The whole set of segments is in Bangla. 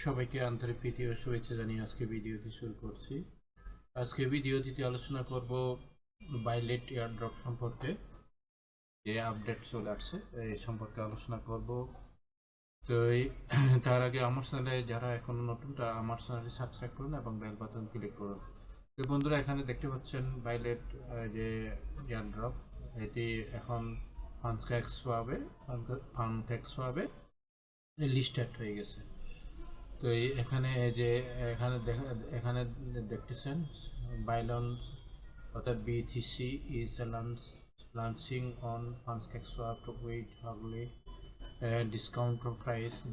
সবাইকে আন্তরিক প্রীতি ও শুভেচ্ছা জানিয়ে আজকে ভিডিওটি শুরু করছি। আজকে ভিডিওটিতে আলোচনা করব বাইলেট এয়ারড্রপ সম্পর্কে। যে আপডেট চলে আসছে এই সম্পর্কে আলোচনা করব। তো তার আগে আমার চ্যানেলে যারা এখনো নতুন তারা আমার চ্যানেলটি সাবস্ক্রাইব করুন এবং বেল বাটন ক্লিক করুন। তো বন্ধুরা, এখানে দেখতে পাচ্ছেন বাইলেট যে এয়ারড্রপ, এটি এখন ফানক্যাক্সওয়াবে লিস্টেড হয়ে গেছে। তো এখানে যে এখানে দেখতেছেন বাইলন্স অর্থাৎ BTC is launching on PancakeSwap with early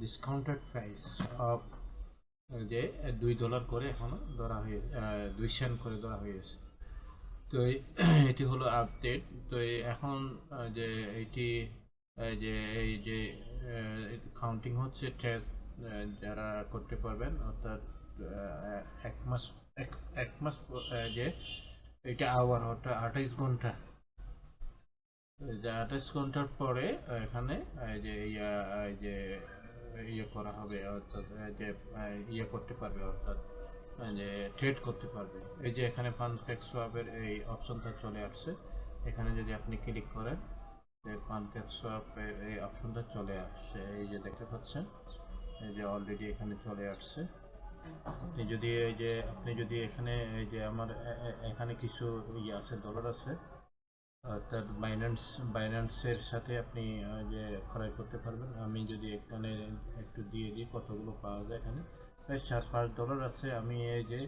discounted price of যে $2 করে এখনো ধরা হয়ে 2 সেন্ট করে ধরা হয়েছে। তো এটি হলো আপডেট। তো এখন যে এটি যে এই যে কাউন্টিং হচ্ছে টেস্ট যারা করতে পারবেন, অর্থাৎ এক মাস যে এটা আওয়ার অর্থাৎ 28 ঘন্টা, যে 28 ঘন্টার পরে এখানে যে যে ইয়ে করা হবে, অর্থাৎ যে ইয়ে করতে পারবে, অর্থাৎ যে ট্রেড করতে পারবে। এই যে এখানে পানকেকস্ওয়াপের এই অপশনটা চলে আসছে। এখানে যদি আপনি ক্লিক করেন, পানকেকস্ওয়াপের এই অপশনটা চলে আসছে। এই যে দেখতে পাচ্ছেন, এই যে অলরেডি এখানে চলে আসছে। আপনি যদি এখানে এই যে আমার এখানে কিছু ইয়ে আছে, ডলার আছে, অর্থাৎ বাইন্যান্সের সাথে আপনি যে ক্রয় করতে পারবেন। আমি যদি এখানে একটু দিয়ে দিই কতগুলো পাওয়া যায়, এখানে প্রায় $4-5 আছে। আমি এই যে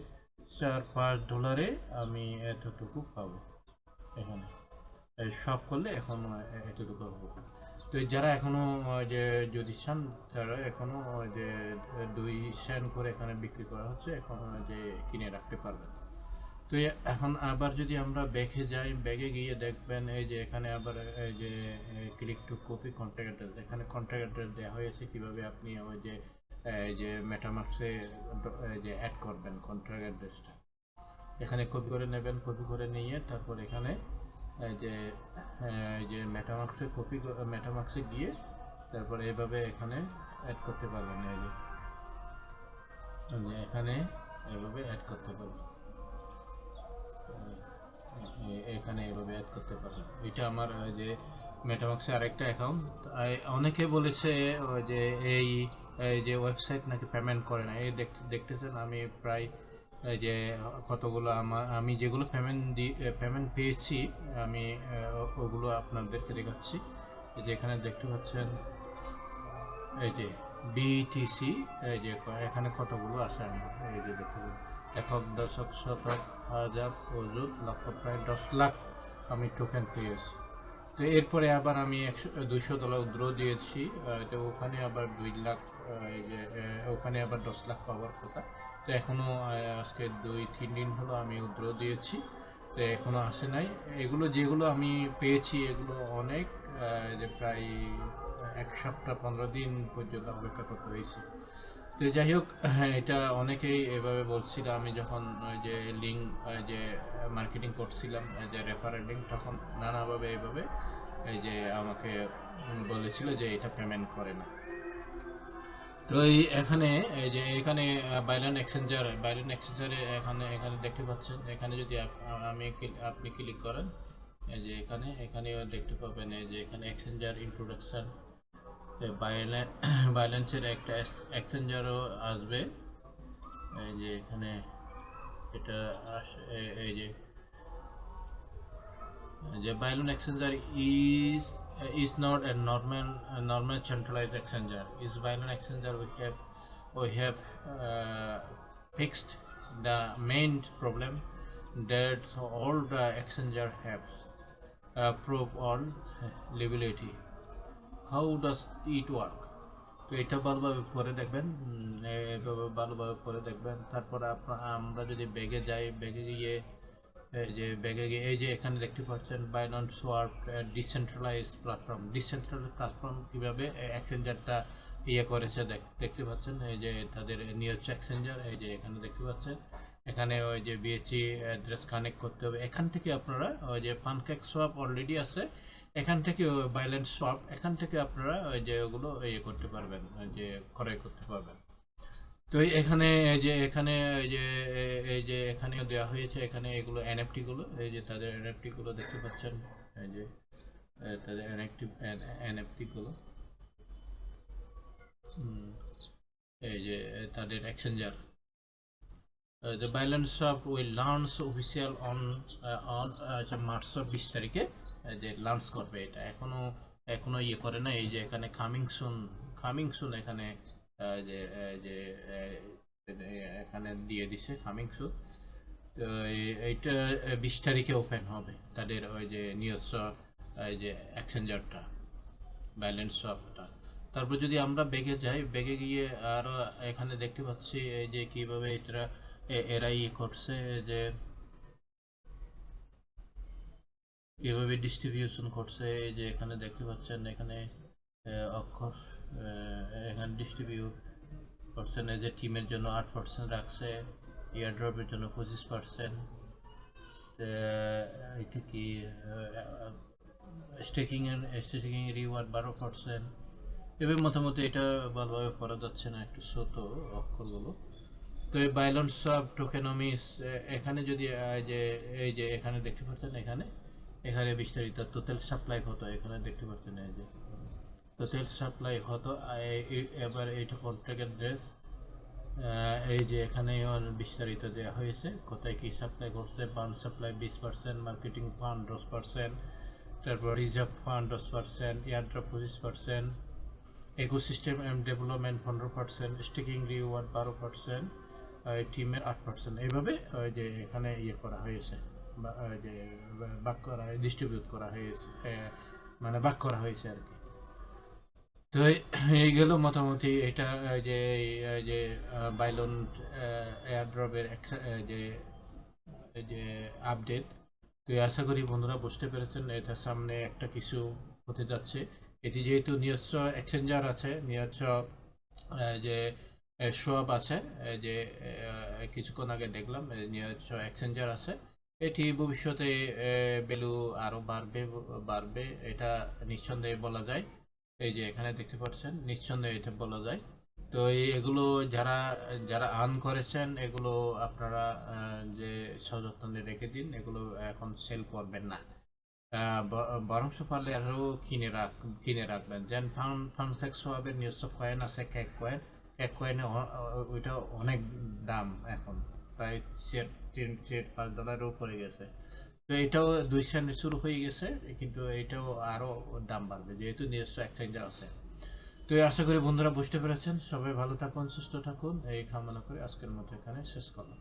$4-5 আমি এতটুকু পাবো এখানে। সব করলে এখন এতটুকু হবে। তো যারা এখনো যে যদি চান, তারা এখনো যে 2 সেন্ট করে এখানে বিক্রি করা হচ্ছে, এখন যে কিনে রাখতে পারবেন। তো এখন আবার যদি আমরা ব্যাকে যাই, ব্যাকে গিয়ে দেখবেন এই যে এখানে আবার এই যে click to copy contact address, এখানে কন্ট্যাক্ট অ্যাড্রেস দেওয়া হয়েছে কিভাবে আপনি ওই যে এই যে মেটামার্কসে যে অ্যাড করবেন কন্ট্যাক্ট অ্যাড্রেসটা। এখানে কপি করে নেবেন, কপি করে নিয়ে তারপর এখানে এই যে মেটামার্কসে গিয়ে তারপরে এইভাবে এখানে অ্যাড করতে পারবেন। এই যে এখানে এইভাবে অ্যাড করতে পারবেন, এখানে এভাবে অ্যাড করতে পারেন। এটা আমার যে মেটামাক্সে আরেকটা অ্যাকাউন্ট। অনেকে বলেছে যে এই যে ওয়েবসাইট নাকি পেমেন্ট করে না। এই দেখতেছেন আমি প্রায় যে কতগুলো আমি যেগুলো পেমেন্ট পেয়েছি, আমি ওগুলো আপনাদেরকে দেখাচ্ছি। এই যে এখানে দেখতে পাচ্ছেন এই যে বিটিসি, এই যে এখানে কতগুলো আছে আমার, এই যে দেখুন, একক, দশক, শতক, হাজার, অযুত, লক্ষ, প্রায় 10 লাখ আমি টোকেন পেয়েছি। তো এরপরে আবার আমি $200 উইথড্র দিয়েছি। তো ওখানে আবার 2 লাখ, এই যে ওখানে আবার 10 লাখ পাওয়ার কথা। তো এখনো আজকে 2-3 দিন হলো আমি উইথড্র দিয়েছি, তো এখনো আসে নাই। যেগুলো আমি পেয়েছি এগুলো অনেক, যে প্রায় 1 সপ্তাহ 15 দিন পর্যন্ত অপেক্ষা করতে হয়েছে। তো যাই হোক, এটা অনেকেই এভাবে বলছিল। আমি যখন যে লিঙ্ক যে মার্কেটিং করছিলাম, যে রেফারেল লিঙ্ক, তখন নানাভাবে এইভাবে এই যে আমাকে বলেছিল যে এটা পেমেন্ট করে না। তো এখানে বাইল্যান্ড এক্সচেঞ্জারে এখানে দেখতে পাচ্ছেন। এখানে যদি আপনি ক্লিক করেন, এই যে এখানে দেখতে পাবেন এই যে এখানে এক্সচেঞ্জার ইন্ট্রোডাকশন। বাইল্যান্সের একটা এক্সচেঞ্জারও আসবে। এই যে এখানে এটা এই যে Binance Exchanger is not a normal centralized exchanger. Is Binance Exchanger we have fixed the main problem that all the exchanger have, proof or liability. How does it work? তো এটা ভালোভাবে পড়ে দেখবেন, ভালোভাবে পড়ে দেখবেন। তারপর আমরা যদি ব্যাগে যাই, এই যে এখানে দেখতে পাচ্ছেন VioletSwap ডিসেন্ট্রালাইজ প্ল্যাটফর্ম কিভাবে এক্সচেঞ্জারটা করেছে দেখতে পাচ্ছেন। এই যে তাদের নিউজ এক্সচেঞ্জার, এই যে এখানে দেখতে পাচ্ছেন। এখানে ওই যে বিএচই অ্যাড্রেস কানেক্ট করতে হবে। এখান থেকে আপনারা ওই যে পানকেকস্ওয়াপ অলরেডি আছে, এখান থেকে VioletSwap, এখান থেকে আপনারা ওই যে ওগুলো করতে পারবেন, যে ক্রয় করতে পারবেন। তো এখানে এই যে এখানে এই যে এই যে এখানেও দেওয়া হয়েছে, এখানে এগুলো এনএফটি গুলো, এই যে তাদের এনএফটি গুলো দেখতে পাচ্ছেন, এই যে তাদের এনএফটি গুলো, এই যে তাদের exchanger. The VioletSwap will launch official on March 20 তারিখে, যে লঞ্চ করবে। এটা এখনো ইয়ে করে না, এই যে এখানে কামিং সুন এখানে যে যে এখানে দিয়ে দিছে কামিং সুন। তো এইটা 20 তারিখে ওপেন হবে তাদের ওই যে নিজস্ব এই যে এক্সচেঞ্জারটা, ব্যালেন্স শপটা। তারপর যদি আমরা বেগে যাই, বেগে গিয়ে আরো এখানে দেখতে পাচ্ছি এই যে কিভাবে এটা এরা ইয়ে করছে, যে কিভাবে ডিস্ট্রিবিউশন করছে। এই যে এখানে দেখতে পাচ্ছেন, এখানে অক্ষর এখানে ডিস্ট্রিবিউট করছেন। এই যে টিমের জন্য 8% রাখছে, এয়ারড্রপের জন্য 25%, এটা কি স্টেকিং এর রিওয়ার্ড 12%। এবার মোটামুটি এটা ভালোভাবে পড়া যাচ্ছে না, একটু ছোট অক্ষরগুলো। তো এই বাইলন সব টোকেনমিস, এখানে যদি যে এই যে এখানে দেখতে পাচ্ছেন, এখানে এখানে বিস্তারিত টোটাল সাপ্লাই কত এখানে দেখতে পাচ্ছেন। এই যে টোটাল সাপ্লাই কত, এবার এইটা কন্ট্রাক্টের ড্রেস, এই যে এখানে বিস্তারিত দেওয়া হয়েছে কোথায় কি সাপ্লাই করছে। বার্ন সাপ্লাই 20%, মার্কেটিং ফান্ড 10%, তারপর reserve fund 10%, airdrop 25%, ecosystem and development 15%, staking reward 12%, টিমের 8%। এইভাবে যে এখানে ইয়ে করা হয়েছে, যে ভাগ করা, ডিস্ট্রিবিউট করা হয়েছে, মানে ভাগ করা হয়েছে আর কি। তো এই গেল মোটামুটি এটা যে যে বাইলন এয়ারড্রপের যে যে আপডেট। তো আশা করি বন্ধুরা বুঝতে পেরেছেন এটার সামনে একটা কিছু হতে যাচ্ছে। এটি যেহেতু নিজস্ব এক্সচেঞ্জার আছে, নিজস্ব যে সোয়াপ আছে, যে কিছুক্ষণ আগে দেখলাম নিজস্ব এক্সচেঞ্জার আছে, এটি ভবিষ্যতে ভ্যালু আরো বাড়বে এটা নিঃসন্দেহে বলা যায়। এই যে এখানে দেখতে পাচ্ছেন, নিঃসন্দেহে এটা বলা যায়। তো এগুলো যারা যারা আর্ন করেছেন, এগুলো আপনারা যে সযত্নে রেখে দিন, এগুলো এখন সেল করবেন না। বরংশ পারলে আরো কিনে রাখবেন। যেন ফানফ্লেক্স সোয়াবের নিজস্ব কয়েন আছে, কেক কয়েনে ওইটা অনেক দাম এখন, প্রায় $4-5 উপরে গেছে। তো এটাও 2 সেন্ট শুরু হয়ে গেছে, কিন্তু এটাও আরো দাম বাড়বে যেহেতু নিজস্ব এক্সচেঞ্জার আছে। তো আশা করি বন্ধুরা বুঝতে পেরেছেন। সবাই ভালো থাকুন, সুস্থ থাকুন, এই কামনা করে আজকের মতো এখানে শেষ করলাম।